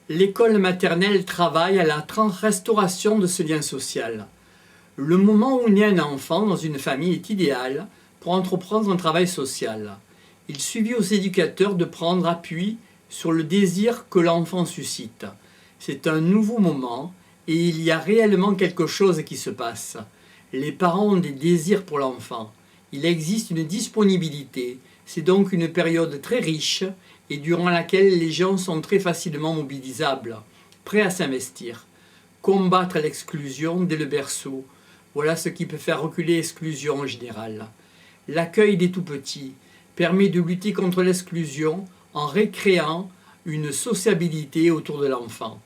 L'école maternelle travaille à la restauration de ce lien social. Le moment où naît un enfant dans une famille est idéal pour entreprendre un travail social. Il suffit aux éducateurs de prendre appui sur le désir que l'enfant suscite. C'est un nouveau moment et il y a réellement quelque chose qui se passe. Les parents ont des désirs pour l'enfant. Il existe une disponibilité. C'est donc une période très riche et durant laquelle les gens sont très facilement mobilisables, prêts à s'investir. Combattre l'exclusion dès le berceau, voilà ce qui peut faire reculer l'exclusion en général. L'accueil des tout-petits permet de lutter contre l'exclusion en recréant une sociabilité autour de l'enfant.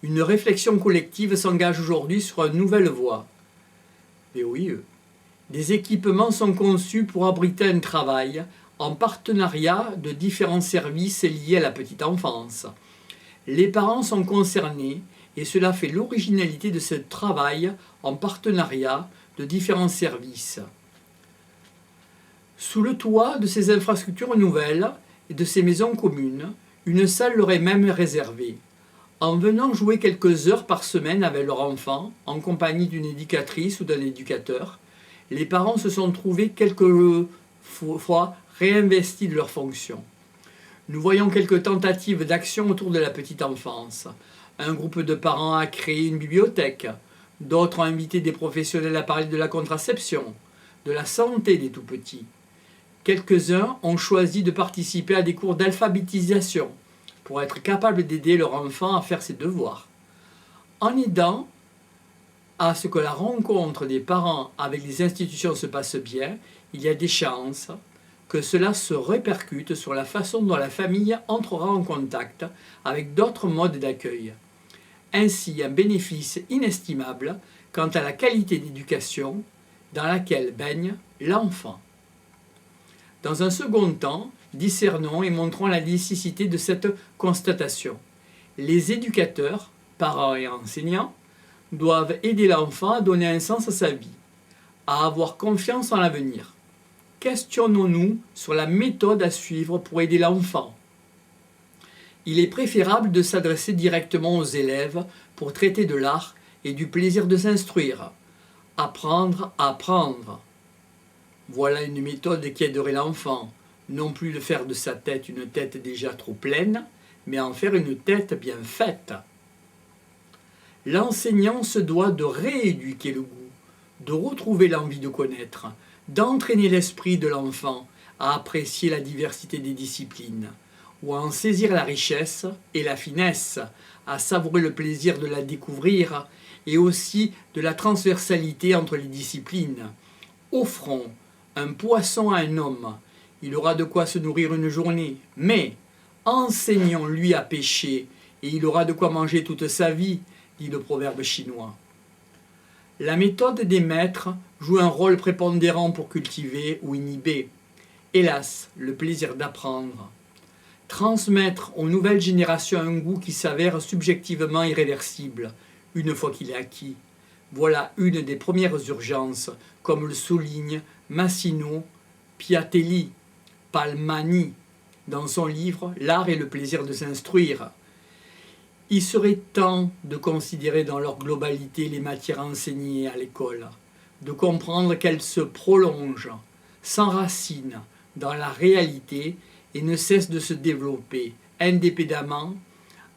Une réflexion collective s'engage aujourd'hui sur une nouvelle voie. VOIE. Des équipements sont conçus pour abriter un travail en partenariat de différents services liés à la petite enfance. Les parents sont concernés et cela fait l'originalité de ce travail en partenariat de différents services. Sous le toit de ces infrastructures nouvelles et de ces maisons communes, une salle leur est même réservée. En venant jouer quelques heures par semaine avec leur enfant, en compagnie d'une éducatrice ou d'un éducateur, les parents se sont trouvés quelques fois réinvestis de leurs fonctions. Nous voyons quelques tentatives d'action autour de la petite enfance. Un groupe de parents a créé une bibliothèque. D'autres ont invité des professionnels à parler de la contraception, de la santé des tout-petits. Quelques-uns ont choisi de participer à des cours d'alphabétisation pour être capables d'aider leur enfant à faire ses devoirs. En aidant à ce que la rencontre des parents avec les institutions se passe bien, il y a des chances que cela se répercute sur la façon dont la famille entrera en contact avec d'autres modes d'accueil. Ainsi, un bénéfice inestimable quant à la qualité d'éducation dans laquelle baigne l'enfant. Dans un second temps, discernons et montrons la nécessité de cette constatation. Les éducateurs, parents et enseignants, doivent aider l'enfant à donner un sens à sa vie, à avoir confiance en l'avenir. Questionnons-nous sur la méthode à suivre pour aider l'enfant. Il est préférable de s'adresser directement aux élèves pour traiter de l'art et du plaisir de s'instruire. Apprendre à apprendre. Voilà une méthode qui aiderait l'enfant, non plus de faire de sa tête une tête déjà trop pleine, mais en faire une tête bien faite. L'enseignant se doit de rééduquer le goût, de retrouver l'envie de connaître, d'entraîner l'esprit de l'enfant à apprécier la diversité des disciplines, ou à en saisir la richesse et la finesse, à savourer le plaisir de la découvrir et aussi de la transversalité entre les disciplines. Offrons un poisson à un homme, il aura de quoi se nourrir une journée, mais enseignons-lui à pêcher et il aura de quoi manger toute sa vie, dit le proverbe chinois. La méthode des maîtres joue un rôle prépondérant pour cultiver ou inhiber, hélas, le plaisir d'apprendre. Transmettre aux nouvelles générations un goût qui s'avère subjectivement irréversible, une fois qu'il est acquis. Voilà une des premières urgences, comme le souligne Massino Piatelli Palmani dans son livre « L'art et le plaisir de s'instruire ». Il serait temps de considérer dans leur globalité les matières enseignées à l'école, de comprendre qu'elles se prolongent, s'enracinent dans la réalité et ne cessent de se développer indépendamment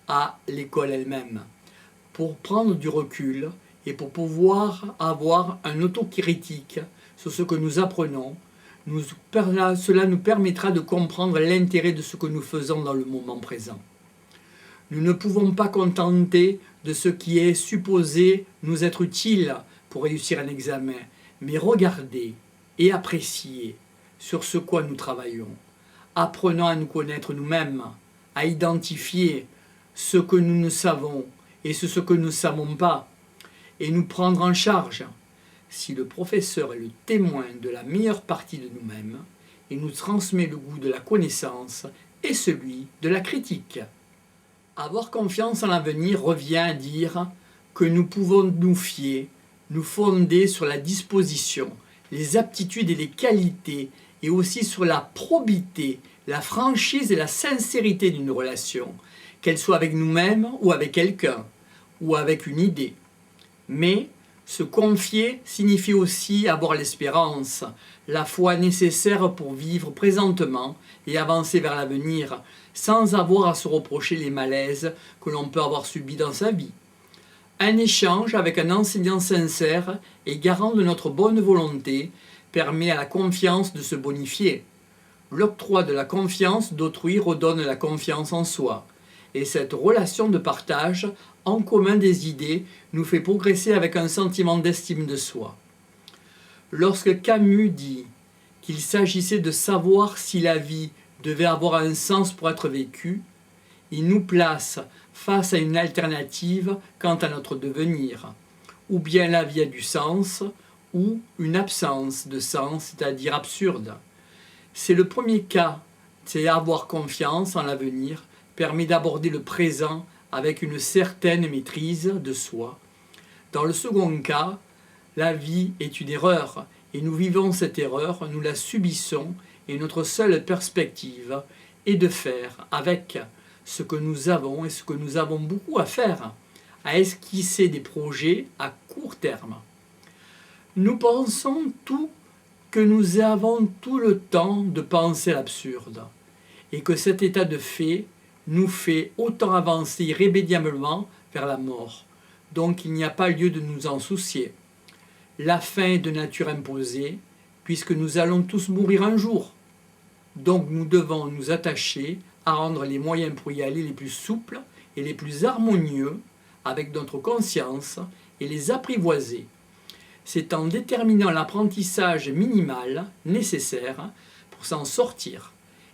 à l'école elle-même. Pour prendre du recul et pour pouvoir avoir un autocritique sur ce que nous apprenons, cela nous permettra de comprendre l'intérêt de ce que nous faisons dans le moment présent. Nous ne pouvons pas contenter de ce qui est supposé nous être utile pour réussir un examen, mais regarder et apprécier sur ce quoi nous travaillons. Apprenons à nous connaître nous-mêmes, à identifier ce que nous ne savons et ce que nous ne savons pas, et nous prendre en charge. Si le professeur est le témoin de la meilleure partie de nous-mêmes, il nous transmet le goût de la connaissance et celui de la critique. Avoir confiance en l'avenir revient à dire que nous pouvons nous fier, nous fonder sur la disposition, les aptitudes et les qualités, et aussi sur la probité, la franchise et la sincérité d'une relation, qu'elle soit avec nous-mêmes ou avec quelqu'un, ou avec une idée. Mais se confier signifie aussi avoir l'espérance, la foi nécessaire pour vivre présentement et avancer vers l'avenir, sans avoir à se reprocher les malaises que l'on peut avoir subis dans sa vie. Un échange avec un enseignant sincère et garant de notre bonne volonté permet à la confiance de se bonifier. L'octroi de la confiance d'autrui redonne la confiance en soi. Et cette relation de partage en commun des idées nous fait progresser avec un sentiment d'estime de soi. Lorsque Camus dit qu'il s'agissait de savoir si la vie devait avoir un sens pour être vécue, il nous place face à une alternative quant à notre devenir. Ou bien la vie a du sens, ou une absence de sens, c'est-à-dire absurde. C'est le premier cas, c'est avoir confiance en l'avenir, permet d'aborder le présent avec une certaine maîtrise de soi. Dans le second cas, la vie est une erreur, et nous vivons cette erreur, nous la subissons, et notre seule perspective est de faire avec ce que nous avons et ce que nous avons beaucoup à faire, à esquisser des projets à court terme. Nous pensons tout que nous avons tout le temps de penser l'absurde, et que cet état de fait nous fait autant avancer irrémédiablement vers la mort. Donc il n'y a pas lieu de nous en soucier. La fin est de nature imposée, puisque nous allons tous mourir un jour. Donc nous devons nous attacher à rendre les moyens pour y aller les plus souples et les plus harmonieux avec notre conscience et les apprivoiser. C'est en déterminant l'apprentissage minimal nécessaire pour s'en sortir,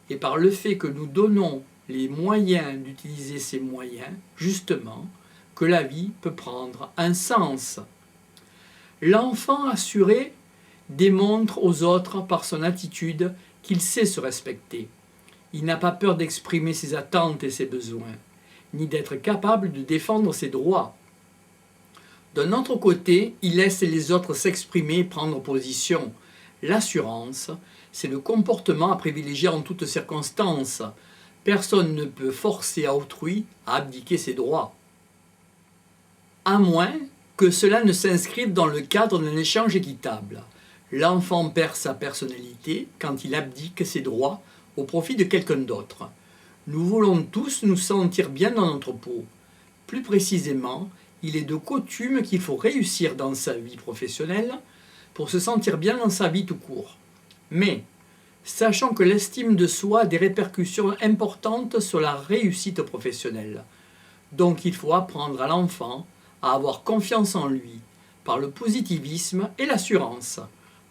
et par le fait que nous donnons les moyens d'utiliser ces moyens, justement, que la vie peut prendre un sens. L'enfant assuré démontre aux autres par son attitude qu'il sait se respecter. Il n'a pas peur d'exprimer ses attentes et ses besoins, ni d'être capable de défendre ses droits. D'un autre côté, il laisse les autres s'exprimer et prendre position. L'assurance, c'est le comportement à privilégier en toutes circonstances. Personne ne peut forcer à autrui à abdiquer ses droits. À moins que cela ne s'inscrive dans le cadre d'un échange équitable. L'enfant perd sa personnalité quand il abdique ses droits au profit de quelqu'un d'autre. Nous voulons tous nous sentir bien dans notre peau. Plus précisément, il est de coutume qu'il faut réussir dans sa vie professionnelle pour se sentir bien dans sa vie tout court. Mais, sachant que l'estime de soi a des répercussions importantes sur la réussite professionnelle, donc il faut apprendre à l'enfant à avoir confiance en lui par le positivisme et l'assurance,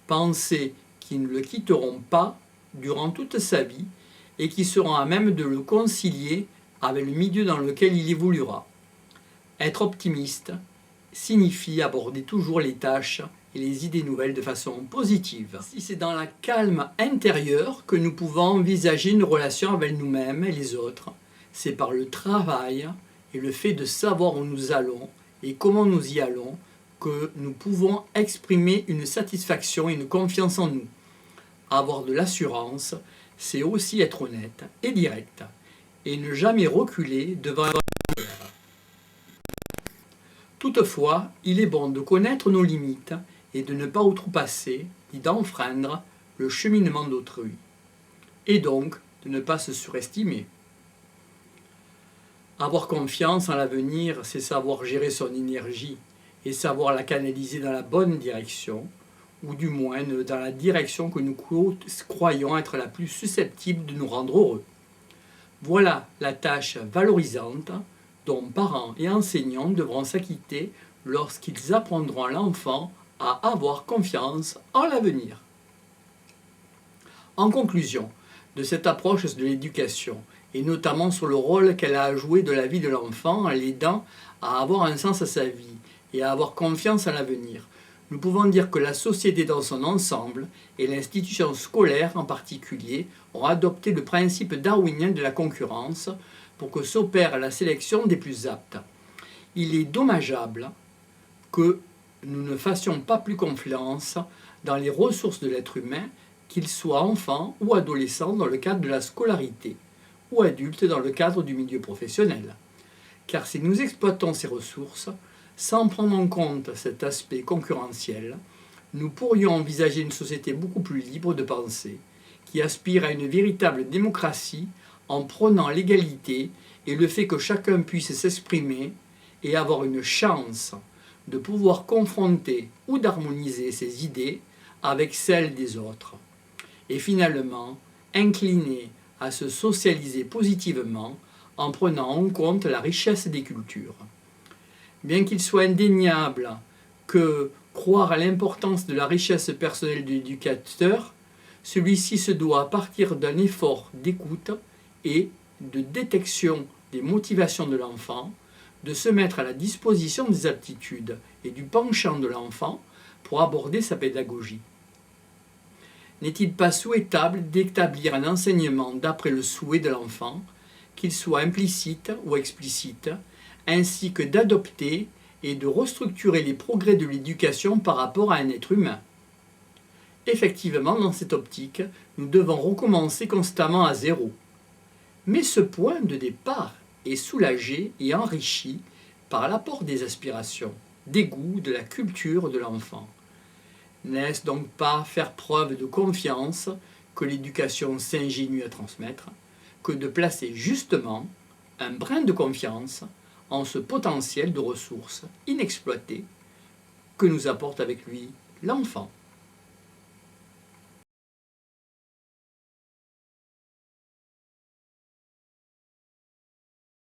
penser qu'ils ne le quitteront pas durant toute sa vie et qui seront à même de le concilier avec le milieu dans lequel il évoluera. Être optimiste signifie aborder toujours les tâches et les idées nouvelles de façon positive. Si c'est dans la calme intérieure que nous pouvons envisager une relation avec nous-mêmes et les autres, c'est par le travail et le fait de savoir où nous allons et comment nous y allons que nous pouvons exprimer une satisfaction et une confiance en nous. Avoir de l'assurance, c'est aussi être honnête et direct, et ne jamais reculer devant la barrière. Toutefois, il est bon de connaître nos limites et de ne pas outrepasser ni d'enfreindre le cheminement d'autrui, et donc de ne pas se surestimer. Avoir confiance en l'avenir, c'est savoir gérer son énergie et savoir la canaliser dans la bonne direction, ou du moins dans la direction que nous croyons être la plus susceptible de nous rendre heureux. Voilà la tâche valorisante dont parents et enseignants devront s'acquitter lorsqu'ils apprendront à l'enfant à avoir confiance en l'avenir. En conclusion de cette approche de l'éducation, et notamment sur le rôle qu'elle a à jouer de la vie de l'enfant en l'aidant à avoir un sens à sa vie et à avoir confiance en l'avenir, nous pouvons dire que la société dans son ensemble et l'institution scolaire en particulier ont adopté le principe darwinien de la concurrence pour que s'opère la sélection des plus aptes. Il est dommageable que nous ne fassions pas plus confiance dans les ressources de l'être humain, qu'il soit enfant ou adolescent dans le cadre de la scolarité. ou adulte dans le cadre du milieu professionnel. Car si nous exploitons ces ressources, sans prendre en compte cet aspect concurrentiel, nous pourrions envisager une société beaucoup plus libre de pensée, qui aspire à une véritable démocratie en prônant l'égalité et le fait que chacun puisse s'exprimer et avoir une chance de pouvoir confronter ou d'harmoniser ses idées avec celles des autres, et finalement incliner à se socialiser positivement en prenant en compte la richesse des cultures. Bien qu'il soit indéniable que croire à l'importance de la richesse personnelle de l'éducateur, celui-ci se doit partir d'un effort d'écoute et de détection des motivations de l'enfant, de se mettre à la disposition des aptitudes et du penchant de l'enfant pour aborder sa pédagogie. N'est-il pas souhaitable d'établir un enseignement d'après le souhait de l'enfant, qu'il soit implicite ou explicite, ainsi que d'adopter et de restructurer les progrès de l'éducation par rapport à un être humain? Effectivement, dans cette optique, nous devons recommencer constamment à zéro. Mais ce point de départ est soulagé et enrichi par l'apport des aspirations, des goûts, de la culture de l'enfant. N'est-ce donc pas faire preuve de confiance que l'éducation s'ingénue à transmettre, que de placer justement un brin de confiance en ce potentiel de ressources inexploitées que nous apporte avec lui l'enfant?